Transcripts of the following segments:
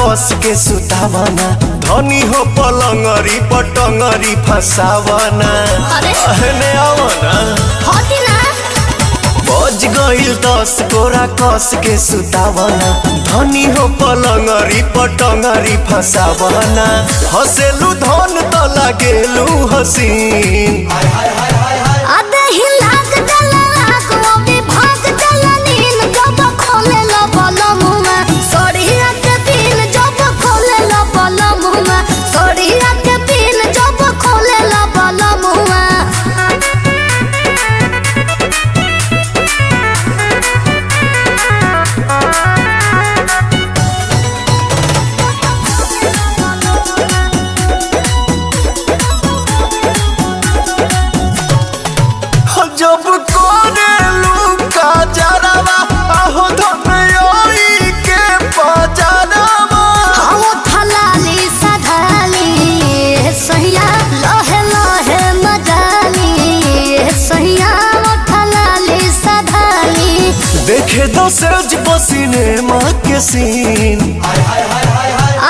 कस के सुतावना धनी हो पलंगरी पटंगरी फसावना अहने आवना बज गइल 10 कोरा कस के सुतावना धनी हो पलंगरी पटंगरी फसावना हसेलू धन त लागेलू हसीन जब कोरेलू का जरावा आहो धनयोई के पजरावा हाओ थलाली सधाली सहिया लहे लहे मजाली सहिया थलाली सधाली देखे दसेज बसीने माँ के सीन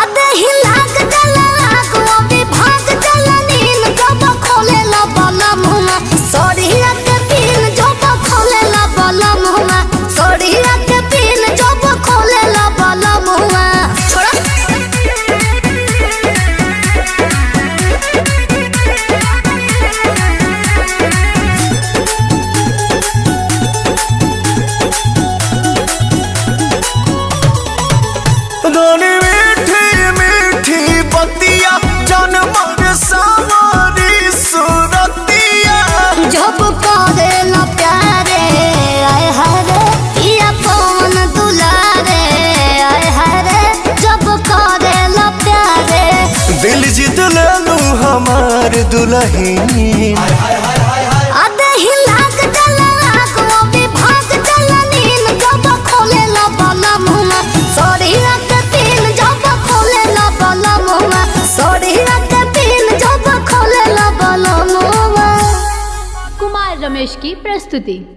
आधे ही लाग जला वो भी भाग जला नीन जब खोले ला बला मुँह सोड़िया के पीन जब खोले ला बला मुँह सोड़िया के पीन जब खोले ला बला मुँह धनी मीठी मीठी बतिया जन्म सावरी सुरतिया जब करे ला प्यारे आए हरे पिया पवन दुलारे आए हरे जब करे ला प्यारे दिल जीत लेलू हमार दुल्हन आधे ही लाग जला वो भी भाग जला नीन जब खोले ला बला मुँह सोड़िया के पीन जब खोले ला बला मुँह सोड़िया के पीन जब खोले ला बला मुँह। कुमार रमेश की प्रस्तुति।